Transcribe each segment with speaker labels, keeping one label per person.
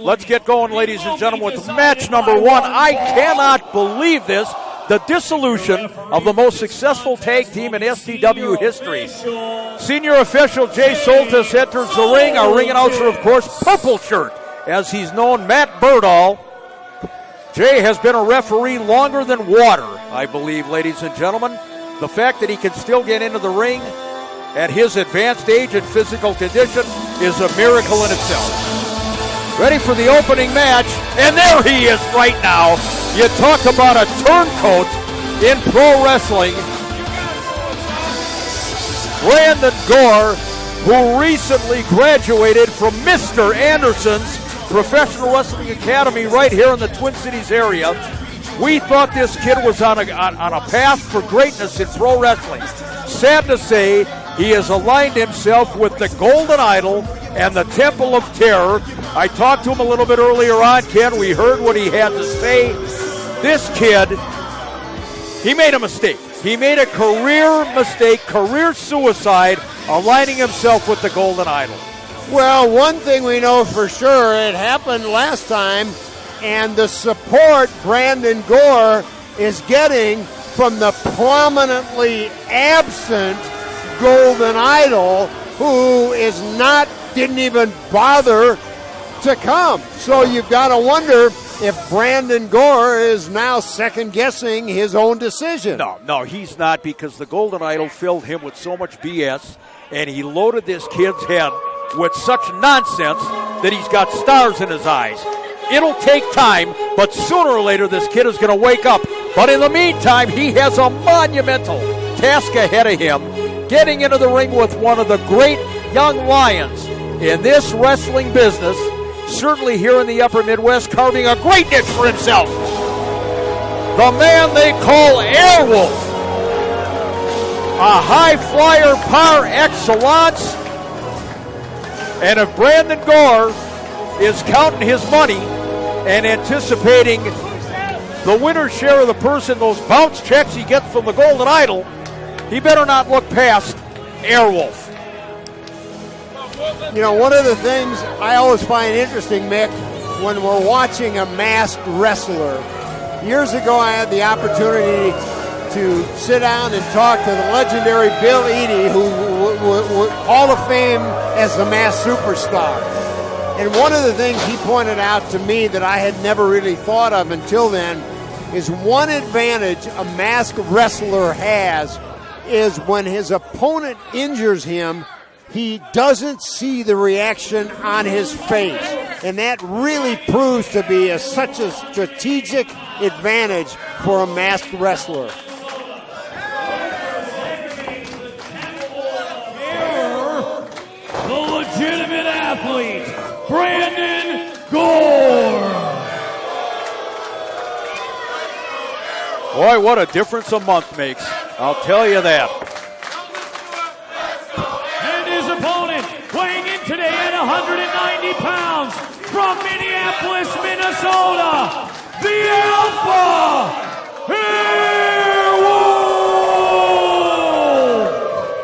Speaker 1: Let's get going, ladies and gentlemen, with match number one. I cannot believe this. The dissolution of the most successful tag team in STW history. Senior official Jay Soltis enters the ring. Our ring announcer, of course, Purple Shirt, as he's known, Matt Berdahl. Jay has been a referee longer than water, I believe, ladies and gentlemen. The fact that he can still get into the ring at his advanced age and physical condition is a miracle in itself. Ready for the opening match, and there he is right now. You talk about a turncoat in pro wrestling. Brandon Gore, who recently graduated from Mr. Anderson's Professional Wrestling Academy right here in the Twin Cities area. We thought this kid was on a path for greatness in pro wrestling. Sad to say, he has aligned himself with the Golden Idol and the Temple of Terror. I talked to him a little bit earlier on, Ken. We heard what he had to say. This kid, he made a mistake. He made a career mistake, career suicide, aligning himself with the Golden Idol.
Speaker 2: Well, one thing we know for sure, it happened last time, and the support Brandon Gore is getting from the prominently absent Golden Idol, who didn't even bother to come. So you've got to wonder if Brandon Gore is now second-guessing his own decision.
Speaker 1: No, he's not, because the Golden Idol filled him with so much BS, and he loaded this kid's head with such nonsense that he's got stars in his eyes. It'll take time, but sooner or later this kid is going to wake up. But in the meantime, he has a monumental task ahead of him, getting into the ring with one of the great young lions in this wrestling business, certainly here in the upper Midwest, carving a great niche for himself. The man they call Airwolf, a high flyer par excellence. And if Brandon Gore is counting his money and anticipating the winner's share of the purse in those bounce checks he gets from the Golden Idol, he better not look past Airwolf.
Speaker 2: You know, one of the things I always find interesting, Mick, when we're watching a masked wrestler, years ago I had the opportunity to sit down and talk to the legendary Bill Eadie, who Hall of Fame as the masked superstar. And one of the things he pointed out to me that I had never really thought of until then is one advantage a masked wrestler has is when his opponent injures him, he doesn't see the reaction on his face. And that really proves to be such a strategic advantage for a masked wrestler.
Speaker 3: The legitimate athlete, Brandon Gore.
Speaker 1: Boy, what a difference a month makes. I'll tell you that.
Speaker 3: And his opponent, weighing in today at 190 pounds, from Minneapolis, Minnesota, the Alpha Airwolf!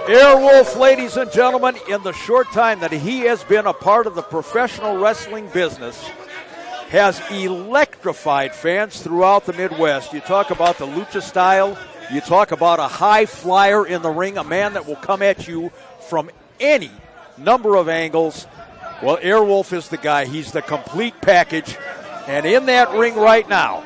Speaker 1: Airwolf, ladies and gentlemen, in the short time that he has been a part of the professional wrestling business, has electrified fans throughout the Midwest. You talk about the lucha style, you talk about a high flyer in the ring, a man that will come at you from any number of angles. Well, Airwolf is the guy. He's the complete package. And in that ring right now,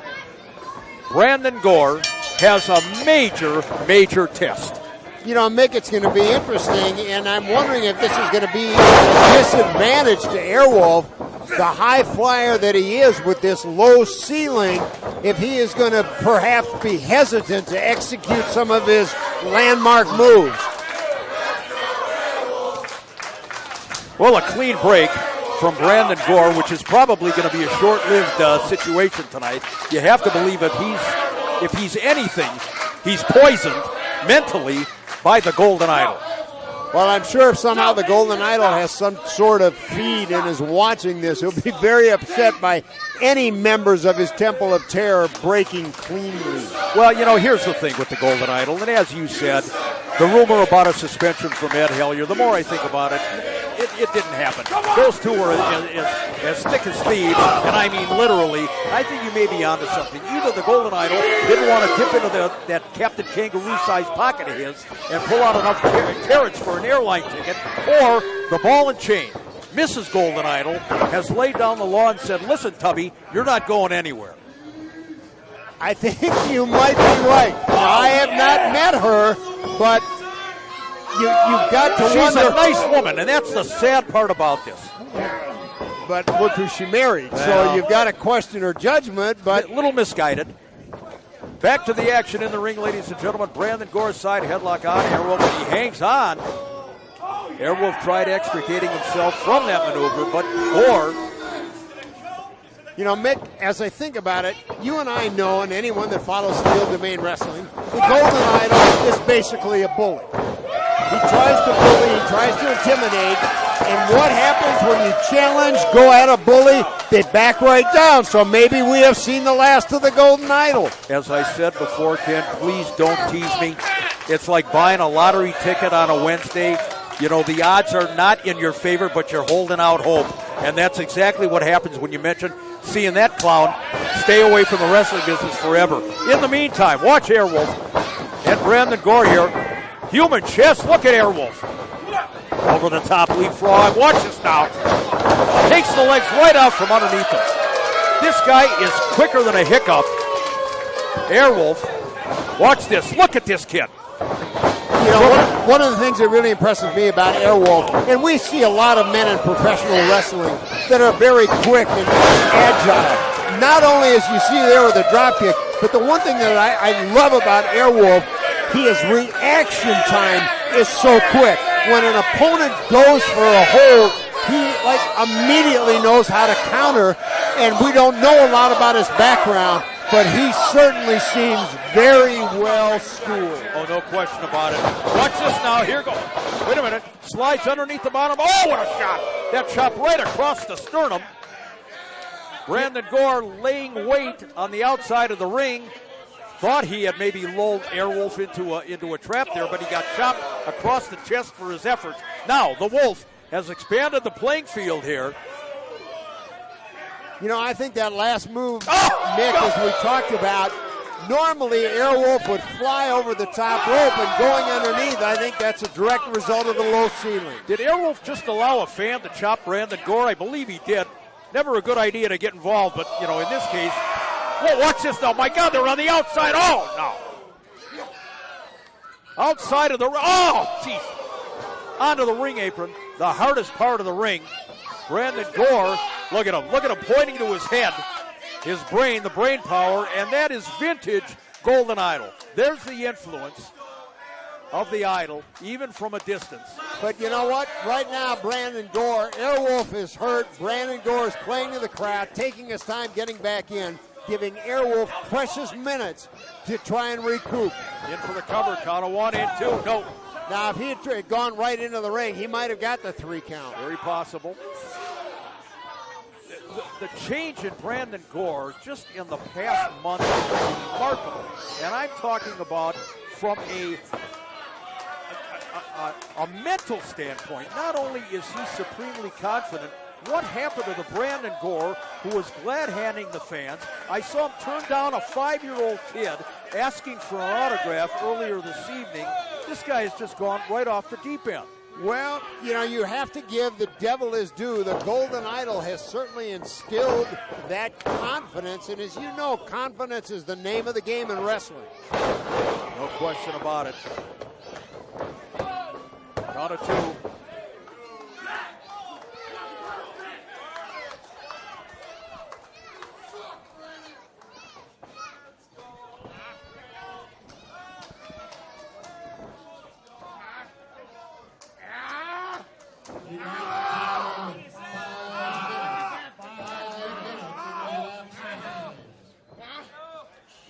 Speaker 1: Brandon Gore has a major, major test.
Speaker 2: You know, Mick, it's going to be interesting, and I'm wondering if this is going to be a disadvantage to Airwolf, the high flyer that he is with this low ceiling, if he is going to perhaps be hesitant to execute some of his landmark moves.
Speaker 1: Well, a clean break from Brandon Gore, which is probably going to be a short-lived situation tonight. You have to believe if he's anything, he's poisoned mentally by the Golden Idol.
Speaker 2: Well, I'm sure if somehow the Golden Idol has some sort of feed and is watching this, he'll be very upset by any members of his Temple of Terror breaking cleanly.
Speaker 1: Well, you know, here's the thing with the Golden Idol, and as you said, the rumor about a suspension from Ed Hellier, the more I think about it, it didn't happen. Those two were as thick as thieves, and I mean literally. I think you may be onto something. Either the Golden Idol didn't want to dip into that Captain Kangaroo-sized pocket of his and pull out enough carrots for an airline ticket, or the ball and chain. Mrs. Golden Idol has laid down the law and said, listen, Tubby, you're not going anywhere.
Speaker 2: I think you might be right. Now, I have not met her, but you've got to wonder.
Speaker 1: She's a nice woman, and that's the sad part about this.
Speaker 2: But look who she married, so you've got to question her judgment. But
Speaker 1: a little misguided. Back to the action in the ring, ladies and gentlemen. Brandon Gore's side headlock on Airwolf, and he hangs on. Airwolf tried extricating himself from that maneuver, but Gore.
Speaker 2: You know, Mick, as I think about it, you and I know, and anyone that follows Steel Domain Wrestling, the Golden Idol is basically a bully. He tries to bully, he tries to intimidate, and what happens when you challenge, go at a bully, they back right down. So maybe we have seen the last of the Golden Idol.
Speaker 1: As I said before, Ken, please don't tease me. It's like buying a lottery ticket on a Wednesday. You know, the odds are not in your favor, but you're holding out hope. And that's exactly what happens when you mention seeing that clown stay away from the wrestling business forever. In the meantime, watch Airwolf and Brandon Gore here. Human chest, look at Airwolf. Over the top leapfrog. Watch this now. Takes the legs right out from underneath him. This guy is quicker than a hiccup. Airwolf, watch this. Look at this kid.
Speaker 2: You know, one of the things that really impresses me about Airwolf, and we see a lot of men in professional wrestling that are very quick and agile. Not only as you see there with a drop kick, but the one thing that I love about Airwolf, his reaction time is so quick. When an opponent goes for a hold, he immediately knows how to counter, and we don't know a lot about his background, but he certainly seems very well schooled.
Speaker 1: Oh, no question about it. Watch this now. Here goes. Wait a minute. Slides underneath the bottom. Oh, what a shot. That shot right across the sternum. Brandon Gore laying weight on the outside of the ring. Thought he had maybe lulled Airwolf into a trap there, but he got chopped across the chest for his efforts. Now, the Wolf has expanded the playing field here.
Speaker 2: You know, I think that last move, Nick, as we talked about, normally Airwolf would fly over the top rope, and going underneath, I think that's a direct result of the low ceiling.
Speaker 1: Did Airwolf just allow a fan to chop Brandon Gore? I believe he did. Never a good idea to get involved, but, you know, in this case, oh, watch this now. My God, they're on the outside. Oh, no. Outside of the, oh, jeez. Onto the ring apron, the hardest part of the ring. Brandon Gore, look at him pointing to his head, his brain, the brain power, and that is vintage Golden Idol. There's the influence of the Idol, even from a distance.
Speaker 2: But you know what? Right now, Brandon Gore, Airwolf is hurt. Brandon Gore is playing to the crowd, taking his time getting back in, giving Airwolf precious minutes to try and recoup.
Speaker 1: In for the cover, count of 1 and 2. No.
Speaker 2: Now, if he had gone right into the ring, he might have got the 3 count.
Speaker 1: Very possible. The change in Brandon Gore just in the past month is remarkable. And I'm talking about from a mental standpoint. Not only is he supremely confident, what happened to the Brandon Gore who was glad-handing the fans? I saw him turn down a 5-year-old kid asking for an autograph earlier this evening. This guy has just gone right off the deep end.
Speaker 2: Well, you know, you have to give the devil his due. The Golden Idol has certainly instilled that confidence, and as you know, confidence is the name of the game in wrestling.
Speaker 1: No question about it. Count of 2.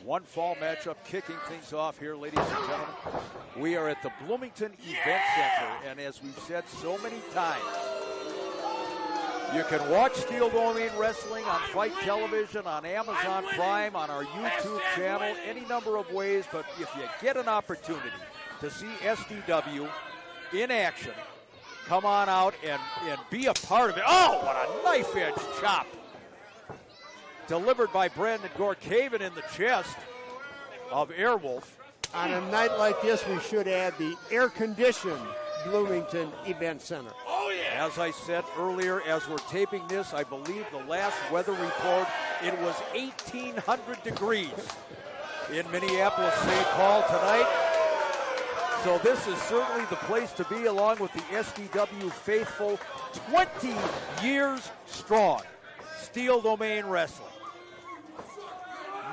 Speaker 1: One fall matchup kicking things off here, ladies and gentlemen. We are at the Bloomington Event Center, and as we've said so many times, you can watch Steel Domain Wrestling on Fight Television, on Amazon Prime, on our YouTube channel, any number of ways, but if you get an opportunity to see SDW in action, come on out and be a part of it. Oh, what a knife edge chop. Delivered by Brandon Gore, caving in the chest of Airwolf.
Speaker 2: On a night like this, we should add the air-conditioned Bloomington Event Center.
Speaker 1: Oh, yeah. As I said earlier, as we're taping this, I believe the last weather report, it was 1,800 degrees in Minneapolis, St. Paul tonight. So this is certainly the place to be, along with the SDW faithful, 20 years strong. Steel Domain Wrestling.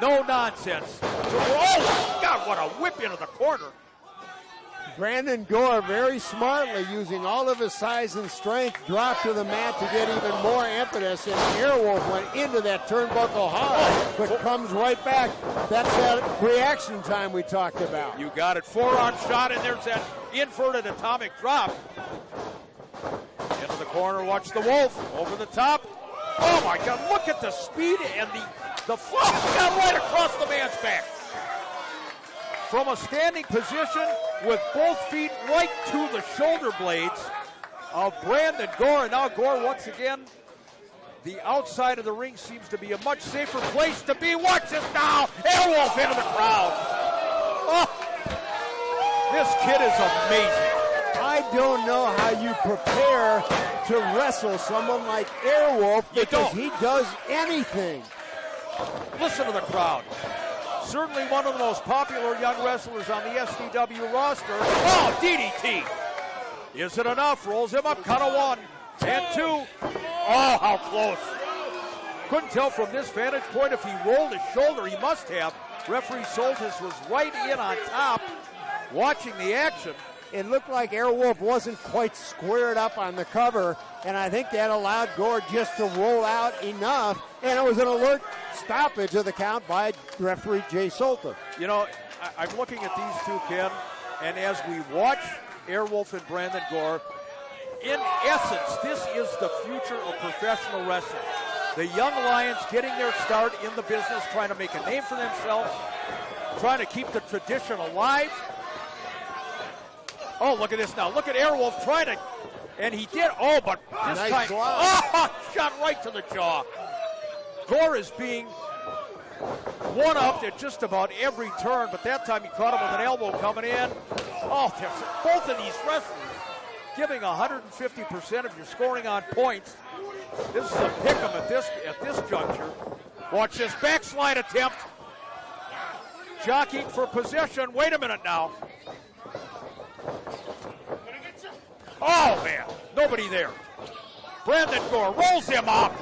Speaker 1: No nonsense. Oh, God, what a whip into the corner.
Speaker 2: Brandon Gore very smartly using all of his size and strength, dropped to the mat to get even more impetus, and Airwolf went into that turnbuckle hard, but comes right back. That's that reaction time we talked about.
Speaker 1: You got it. Forearm shot, and there's that inverted atomic drop. Into the corner, watch the Wolf. Over the top. Oh, my God, look at the speed and the flop. Got right across the man's back. From a standing position with both feet right to the shoulder blades of Brandon Gore. And now Gore, once again, the outside of the ring seems to be a much safer place to be. Watch this now. Airwolf into the crowd. Oh, this kid is amazing.
Speaker 2: I don't know how you prepare to wrestle someone like Airwolf because he does anything.
Speaker 1: Listen to the crowd. Certainly one of the most popular young wrestlers on the SDW roster. Oh, DDT. Is it enough? Rolls him up. Count of 1 and 2. Oh, how close. Couldn't tell from this vantage point if he rolled his shoulder. He must have. Referee Soltis was right in on top watching the action.
Speaker 2: It looked like Airwolf wasn't quite squared up on the cover, and I think that allowed Gore just to roll out enough, and it was an alert stoppage of the count by referee Jay Solta.
Speaker 1: You know, I'm looking at these two, Ken, and as we watch Airwolf and Brandon Gore, in essence, this is the future of professional wrestling. The young Lions getting their start in the business, trying to make a name for themselves, trying to keep the tradition alive. Oh, look at this now. Look at Airwolf trying to, and he did. Oh, but this
Speaker 2: nice
Speaker 1: time, shot right to the jaw. Gore is being one-upped at just about every turn, but that time he caught him with an elbow coming in. Oh, both of these wrestlers giving 150% of your scoring on points. This is a pick'em at this juncture. Watch this backslide attempt. Jockeying for possession. Wait a minute now. Oh, man. Nobody there. Brandon Gore rolls him up.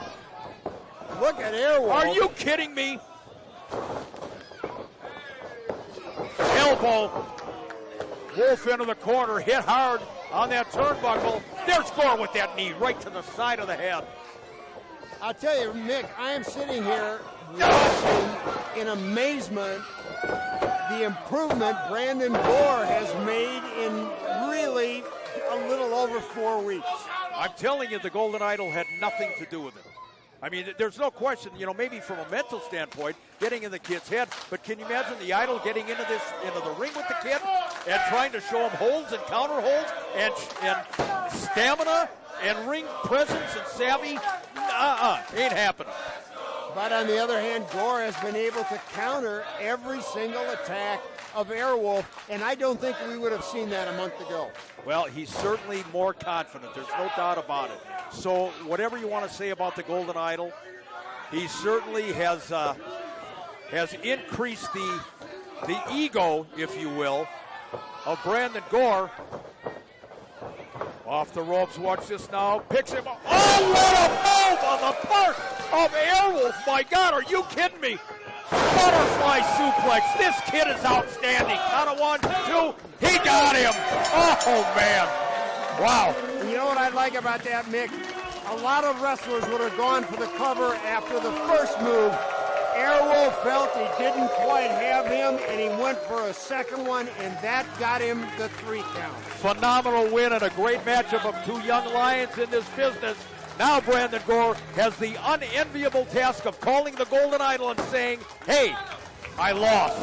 Speaker 2: Look at Airwolf.
Speaker 1: Are you kidding me? Elbow. Wolf into the corner. Hit hard on that turnbuckle. There's Gore with that knee right to the side of the head.
Speaker 2: I'll tell you, Mick, I am sitting here watching in amazement the improvement Brandon Gore has made in really a little over 4 weeks.
Speaker 1: I'm telling you, the Golden Idol had nothing to do with it. I mean, there's no question, maybe from a mental standpoint, getting in the kid's head, but can you imagine the Idol getting into the ring with the kid and trying to show him holds and counter holds and stamina and ring presence and savvy? Ain't happening.
Speaker 2: But on the other hand, Gore has been able to counter every single attack of Airwolf, and I don't think we would have seen that a month ago.
Speaker 1: Well, he's certainly more confident. There's no doubt about it. So whatever you want to say about the Golden Idol, he certainly has increased the ego, if you will, of Brandon Gore. Off the ropes, watch this now. Picks him up. Oh, what a move on the part of Airwolf. My God, are you kidding me? Butterfly suplex. This kid is outstanding. Count of 1, 2. He got him. Oh, man. Wow.
Speaker 2: You know what I like about that, Mick? A lot of wrestlers would have gone for the cover after the first move. Airwolf felt he didn't quite have him, and he went for a second one, and that got him the 3 count.
Speaker 1: Phenomenal win and a great matchup of two young Lions in this business. Now Brandon Gore has the unenviable task of calling the Golden Idol and saying, hey, I lost.